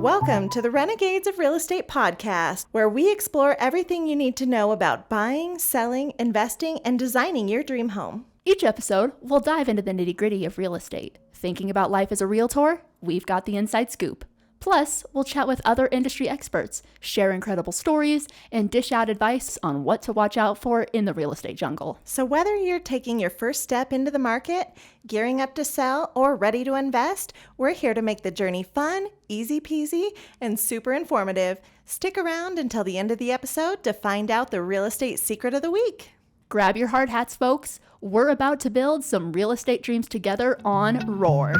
Welcome to the Renegades of Real Estate podcast, where we explore everything you need to know about buying, selling, investing, and designing your dream home. Each episode, we'll dive into the nitty-gritty of real estate. Thinking about life as a realtor? We've got the inside scoop. Plus, we'll chat with other industry experts, share incredible stories, and dish out advice on what to watch out for in the real estate jungle. So whether you're taking your first step into the market, gearing up to sell, or ready to invest, we're here to make the journey fun, easy peasy, and super informative. Stick around until the end of the episode to find out the real estate secret of the week. Grab your hard hats, folks. We're about to build some real estate dreams together on RORE.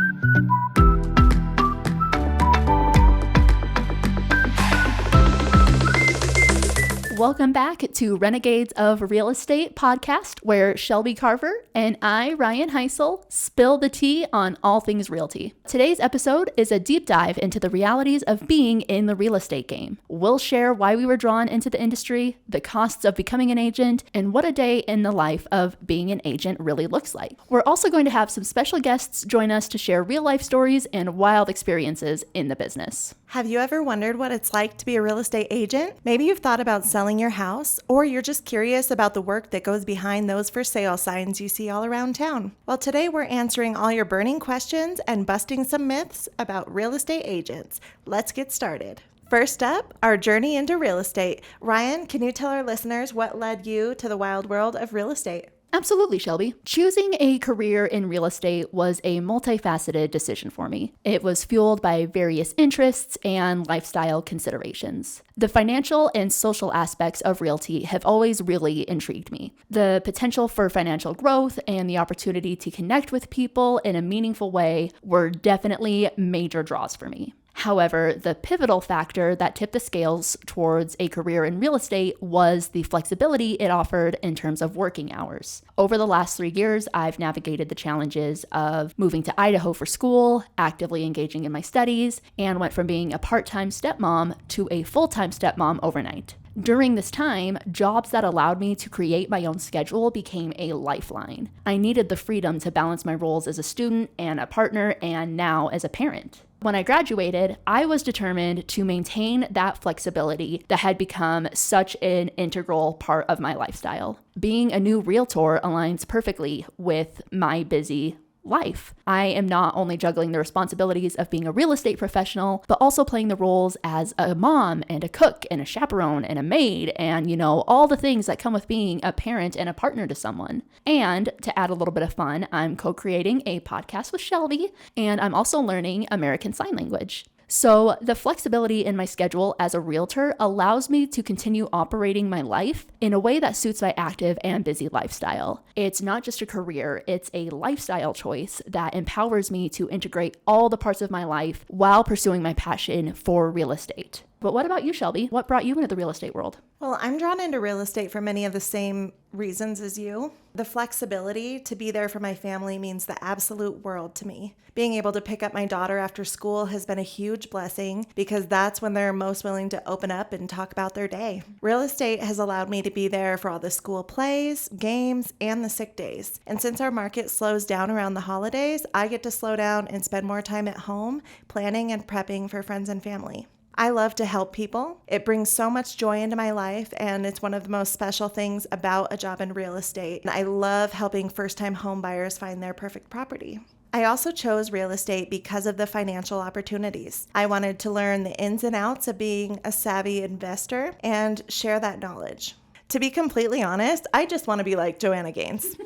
Welcome back to Renegades of Real Estate podcast, where Shelby Carver and I, Riane Hysell, spill the tea on all things realty. Today's episode is a deep dive into the realities of being in the real estate game. We'll share why we were drawn into the industry, the costs of becoming an agent, and what a day in the life of being an agent really looks like. We're also going to have some special guests join us to share real life stories and wild experiences in the business. Have you ever wondered what it's like to be a real estate agent? Maybe you've thought about selling your house, or you're just curious about the work that goes behind those for sale signs you see all around town. Well, today we're answering all your burning questions and busting some myths about real estate agents. Let's get started. First up, our journey into real estate. Riane, can you tell our listeners what led you to the wild world of real estate? Absolutely, Shelby. Choosing a career in real estate was a multifaceted decision for me. It was fueled by various interests and lifestyle considerations. The financial and social aspects of realty have always really intrigued me. The potential for financial growth and the opportunity to connect with people in a meaningful way were definitely major draws for me. However, the pivotal factor that tipped the scales towards a career in real estate was the flexibility it offered in terms of working hours. Over the last 3 years, I've navigated the challenges of moving to Idaho for school, actively engaging in my studies, and went from being a part-time stepmom to a full-time stepmom overnight. During this time, jobs that allowed me to create my own schedule became a lifeline. I needed the freedom to balance my roles as a student and a partner, and now as a parent. When I graduated, I was determined to maintain that flexibility that had become such an integral part of my lifestyle. Being a new realtor aligns perfectly with my busy life. I am not only juggling the responsibilities of being a real estate professional, but also playing the roles as a mom and a cook and a chaperone and a maid and, all the things that come with being a parent and a partner to someone. And to add a little bit of fun, I'm co-creating a podcast with Shelby, and I'm also learning American Sign Language. So the flexibility in my schedule as a realtor allows me to continue operating my life in a way that suits my active and busy lifestyle. It's not just a career, it's a lifestyle choice that empowers me to integrate all the parts of my life while pursuing my passion for real estate. But what about you, Shelby? What brought you into the real estate world? Well, I'm drawn into real estate for many of the same reasons as you. The flexibility to be there for my family means the absolute world to me. Being able to pick up my daughter after school has been a huge blessing because that's when they're most willing to open up and talk about their day. Real estate has allowed me to be there for all the school plays, games, and the sick days. And since our market slows down around the holidays, I get to slow down and spend more time at home planning and prepping for friends and family. I love to help people. It brings so much joy into my life, and it's one of the most special things about a job in real estate. And I love helping first-time home buyers find their perfect property. I also chose real estate because of the financial opportunities. I wanted to learn the ins and outs of being a savvy investor and share that knowledge. To be completely honest, I just want to be like Joanna Gaines.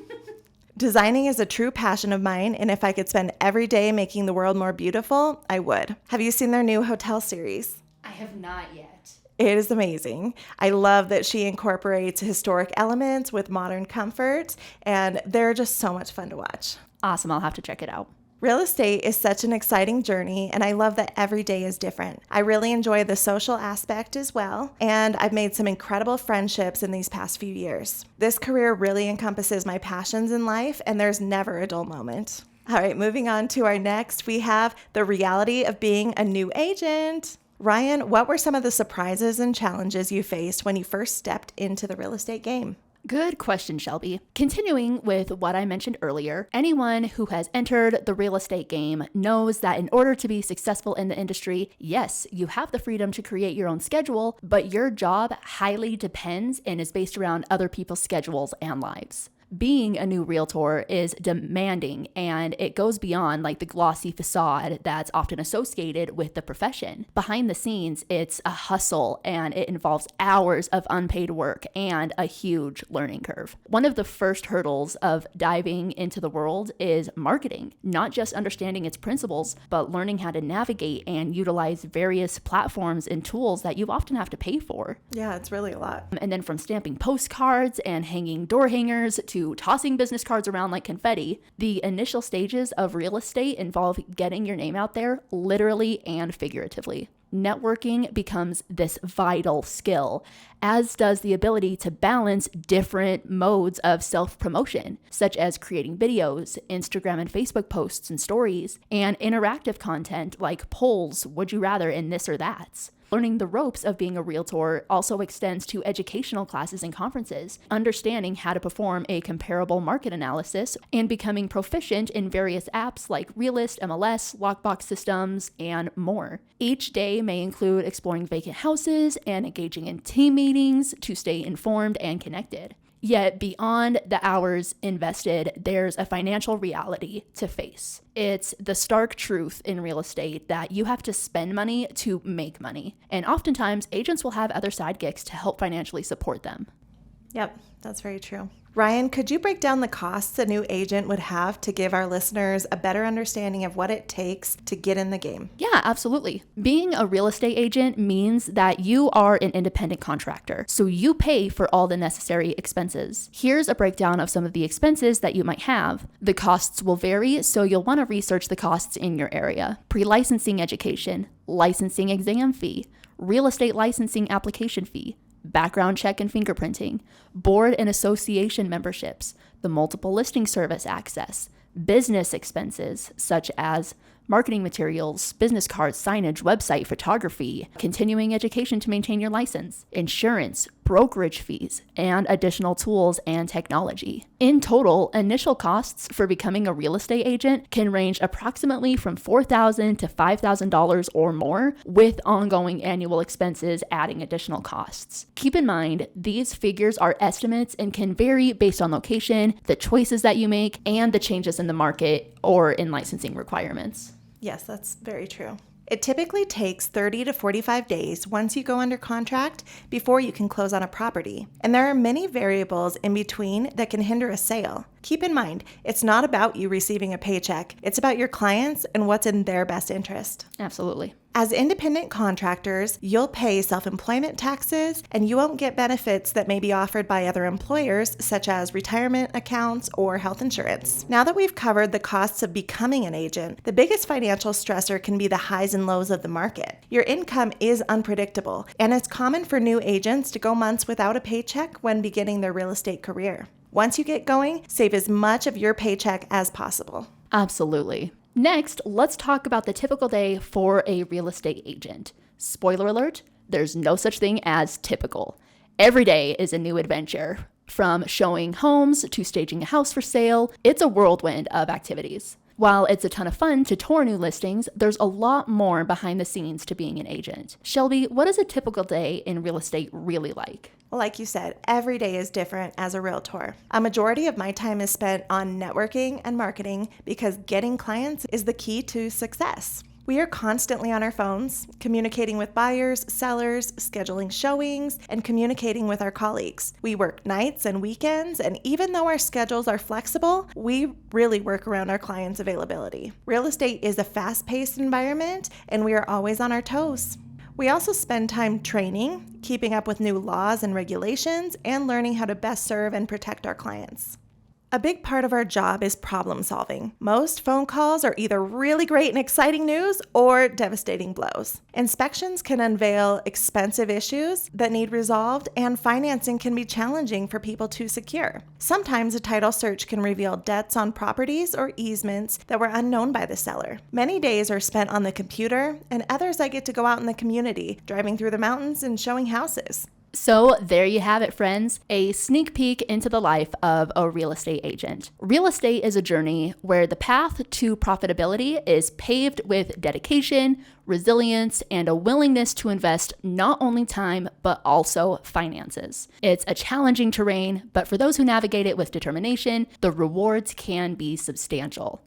Designing is a true passion of mine, and if I could spend every day making the world more beautiful, I would. Have you seen their new hotel series? I have not yet. It is amazing. I love that she incorporates historic elements with modern comfort, and they're just so much fun to watch. Awesome, I'll have to check it out. Real estate is such an exciting journey, and I love that every day is different. I really enjoy the social aspect as well, and I've made some incredible friendships in these past few years. This career really encompasses my passions in life, and there's never a dull moment. All right, moving on to our next, we have the reality of being a new agent. Riane, what were some of the surprises and challenges you faced when you first stepped into the real estate game? Good question, Shelby. Continuing with what I mentioned earlier, anyone who has entered the real estate game knows that in order to be successful in the industry, yes, you have the freedom to create your own schedule, but your job highly depends and is based around other people's schedules and lives. Being a new realtor is demanding, and it goes beyond like the glossy facade that's often associated with the profession. Behind the scenes, it's a hustle, and it involves hours of unpaid work and a huge learning curve. One of the first hurdles of diving into the world is marketing, not just understanding its principles, but learning how to navigate and utilize various platforms and tools that you often have to pay for. Yeah, it's really a lot. And then from stamping postcards and hanging door hangers to tossing business cards around like confetti, the initial stages of real estate involve getting your name out there literally and figuratively. Networking becomes this vital skill, as does the ability to balance different modes of self-promotion, such as creating videos, Instagram and Facebook posts and stories, and interactive content like polls, would you rather, and this or that. Learning the ropes of being a realtor also extends to educational classes and conferences, understanding how to perform a comparable market analysis, and becoming proficient in various apps like Realist, MLS, lockbox systems, and more. Each day may include exploring vacant houses and engaging in team meetings to stay informed and connected. Yet beyond the hours invested, there's a financial reality to face. It's the stark truth in real estate that you have to spend money to make money. And oftentimes, agents will have other side gigs to help financially support them. Yep, that's very true. Riane, could you break down the costs a new agent would have to give our listeners a better understanding of what it takes to get in the game? Yeah, absolutely. Being a real estate agent means that you are an independent contractor, so you pay for all the necessary expenses. Here's a breakdown of some of the expenses that you might have. The costs will vary, so you'll want to research the costs in your area. Pre-licensing education, licensing exam fee, real estate licensing application fee, background check and fingerprinting, board and association memberships, the multiple listing service access, business expenses such as marketing materials, business cards, signage, website, photography, continuing education to maintain your license, insurance, brokerage fees, and additional tools and technology. In total, initial costs for becoming a real estate agent can range approximately from $4,000 to $5,000 or more, with ongoing annual expenses adding additional costs. Keep in mind, these figures are estimates and can vary based on location, the choices that you make, and the changes in the market or in licensing requirements. Yes, that's very true. It typically takes 30 to 45 days once you go under contract before you can close on a property. And there are many variables in between that can hinder a sale. Keep in mind, it's not about you receiving a paycheck. It's about your clients and what's in their best interest. Absolutely. As independent contractors, you'll pay self-employment taxes, and you won't get benefits that may be offered by other employers, such as retirement accounts or health insurance. Now that we've covered the costs of becoming an agent, the biggest financial stressor can be the highs and lows of the market. Your income is unpredictable, and it's common for new agents to go months without a paycheck when beginning their real estate career. Once you get going, save as much of your paycheck as possible. Absolutely. Next, let's talk about the typical day for a real estate agent. Spoiler alert, there's no such thing as typical. Every day is a new adventure. From showing homes to staging a house for sale, it's a whirlwind of activities. While it's a ton of fun to tour new listings, there's a lot more behind the scenes to being an agent. Shelby, what is a typical day in real estate really like? Well, like you said, every day is different as a realtor. A majority of my time is spent on networking and marketing because getting clients is the key to success. We are constantly on our phones, communicating with buyers, sellers, scheduling showings, and communicating with our colleagues. We work nights and weekends, and even though our schedules are flexible, we really work around our clients' availability. Real estate is a fast-paced environment, and we are always on our toes. We also spend time training, keeping up with new laws and regulations, and learning how to best serve and protect our clients. A big part of our job is problem solving. Most phone calls are either really great and exciting news or devastating blows. Inspections can unveil expensive issues that need resolved, and financing can be challenging for people to secure. Sometimes a title search can reveal debts on properties or easements that were unknown by the seller. Many days are spent on the computer, and others I get to go out in the community, driving through the mountains and showing houses. So there you have it, friends, a sneak peek into the life of a real estate agent. Real estate is a journey where the path to profitability is paved with dedication, resilience, and a willingness to invest not only time, but also finances. It's a challenging terrain, but for those who navigate it with determination, the rewards can be substantial.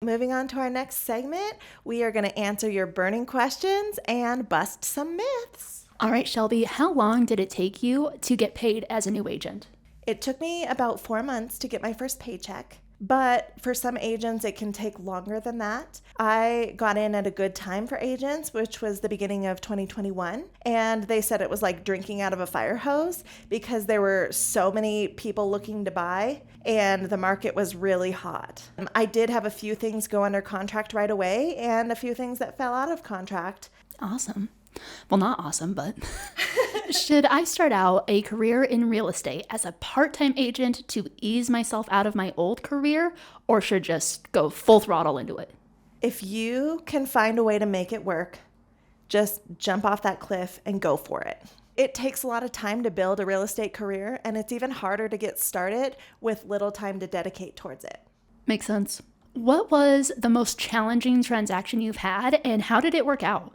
Moving on to our next segment, we are going to answer your burning questions and bust some myths. All right, Shelby, how long did it take you to get paid as a new agent? It took me about 4 months to get my first paycheck, but for some agents, it can take longer than that. I got in at a good time for agents, which was the beginning of 2021, and they said it was like drinking out of a fire hose because there were so many people looking to buy and the market was really hot. I did have a few things go under contract right away and a few things that fell out of contract. Awesome. Well, not awesome, but should I start out a career in real estate as a part-time agent to ease myself out of my old career, or should just go full throttle into it? If you can find a way to make it work, just jump off that cliff and go for it. It takes a lot of time to build a real estate career, and it's even harder to get started with little time to dedicate towards it. Makes sense. What was the most challenging transaction you've had, and how did it work out?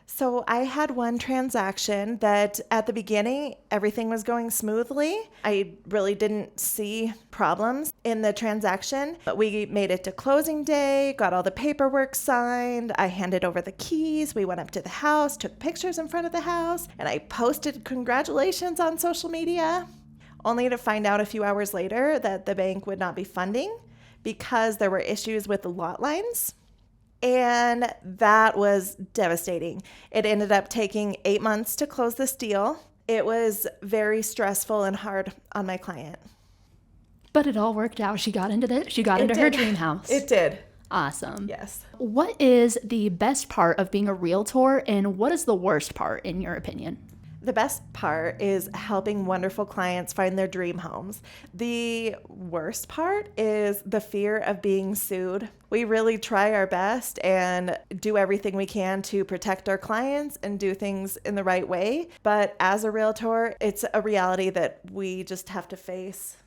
So I had one transaction that at the beginning, everything was going smoothly. I really didn't see problems in the transaction, but we made it to closing day, got all the paperwork signed. I handed over the keys. We went up to the house, took pictures in front of the house, and I posted congratulations on social media, only to find out a few hours later that the bank would not be funding because there were issues with the lot lines. And that was devastating. It ended up taking 8 months to close this deal. It was very stressful and hard on my client. But it all worked out. She got into her dream house. It did. Awesome. Yes. What is the best part of being a realtor, and what is the worst part in your opinion? The best part is helping wonderful clients find their dream homes. The worst part is the fear of being sued. We really try our best and do everything we can to protect our clients and do things in the right way. But as a realtor, it's a reality that we just have to face.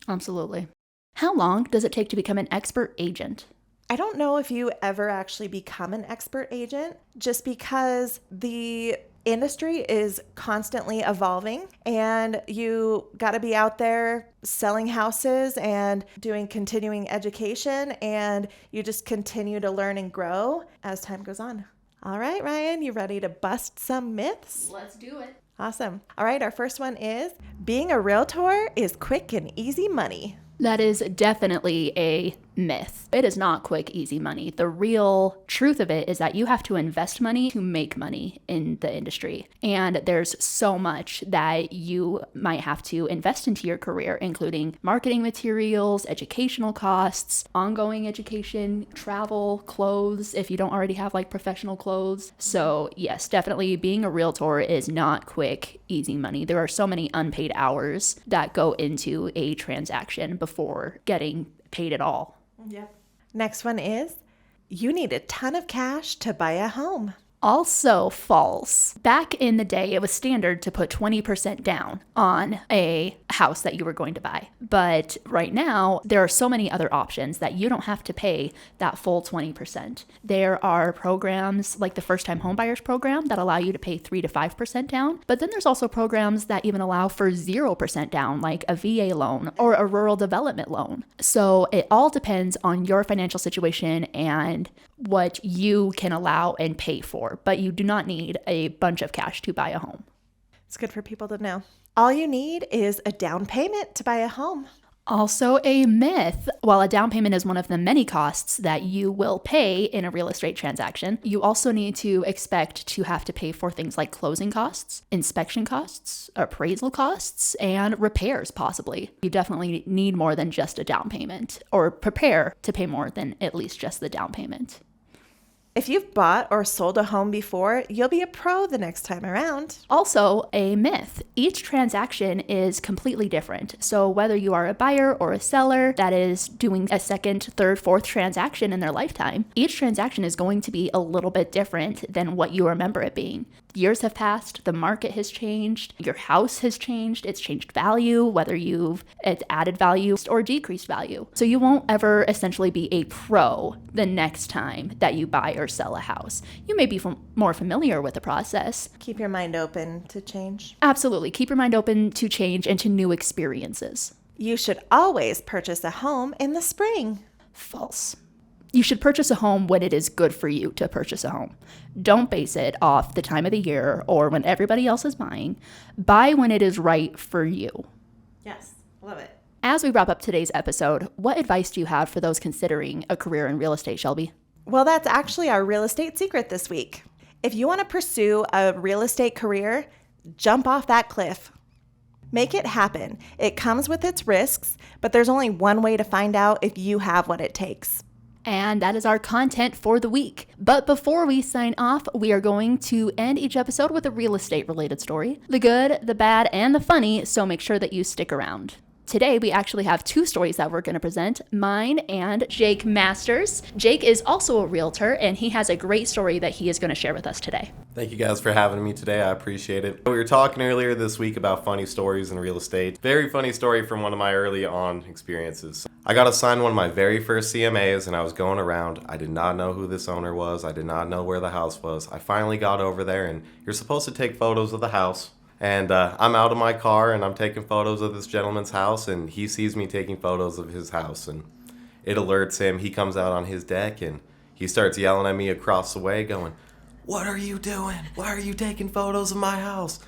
Absolutely. How long does it take to become an expert agent? I don't know if you ever actually become an expert agent, just because the industry is constantly evolving and you got to be out there selling houses and doing continuing education, and you just continue to learn and grow as time goes on. All right, Riane, you ready to bust some myths? Let's do it. Awesome. All right, our first one is being a realtor is quick and easy money. That is definitely a myth. It is not quick, easy money. The real truth of it is that you have to invest money to make money in the industry. And there's so much that you might have to invest into your career, including marketing materials, educational costs, ongoing education, travel, clothes, if you don't already have like professional clothes. So yes, definitely being a realtor is not quick, easy money. There are so many unpaid hours that go into a transaction before getting paid at all. Yep. Next one is you need a ton of cash to buy a home. Also false. Back in the day, it was standard to put 20% down on a house that you were going to buy. But right now, there are so many other options that you don't have to pay that full 20%. There are programs like the first-time homebuyers program that allow you to pay 3 to 5% down. But then there's also programs that even allow for 0% down, like a VA loan or a rural development loan. So it all depends on your financial situation and what you can allow and pay for, but you do not need a bunch of cash to buy a home. It's good for people to know. All you need is a down payment to buy a home. Also a myth. While a down payment is one of the many costs that you will pay in a real estate transaction, you also need to expect to have to pay for things like closing costs, inspection costs, appraisal costs, and repairs possibly. You definitely need more than just a down payment, or prepare to pay more than at least just the down payment. If you've bought or sold a home before, you'll be a pro the next time around. Also, a myth. Each transaction is completely different. So whether you are a buyer or a seller that is doing a second, third, fourth transaction in their lifetime, each transaction is going to be a little bit different than what you remember it being. Years have passed, the market has changed, your house has changed, it's changed value, whether it's added value or decreased value. So you won't ever essentially be a pro the next time that you buy or sell a house. You may be more familiar with the process. Keep your mind open to change. Absolutely. Keep your mind open to change and to new experiences. You should always purchase a home in the spring. False. You should purchase a home when it is good for you to purchase a home. Don't base it off the time of the year or when everybody else is buying. Buy when it is right for you. Yes, love it. As we wrap up today's episode, what advice do you have for those considering a career in real estate, Shelby? Well, that's actually our real estate secret this week. If you want to pursue a real estate career, jump off that cliff. Make it happen. It comes with its risks, but there's only one way to find out if you have what it takes. And that is our content for the week. But before we sign off, we are going to end each episode with a real estate related story. The good, the bad, and the funny, so make sure that you stick around. Today, we actually have two stories that we're going to present, mine and Jake Masters. Jake is also a realtor, and he has a great story that he is going to share with us today. Thank you guys for having me today. I appreciate it. We were talking earlier this week about funny stories in real estate. Very funny story from one of my early on experiences. I got assigned one of my very first CMAs, and I was going around. I did not know who this owner was. I did not know where the house was. I finally got over there, and you're supposed to take photos of the house. And I'm out of my car, and I'm taking photos of this gentleman's house, and he sees me taking photos of his house, and it alerts him. He comes out on his deck, and he starts yelling at me across the way, going, "What are you doing? Why are you taking photos of my house?"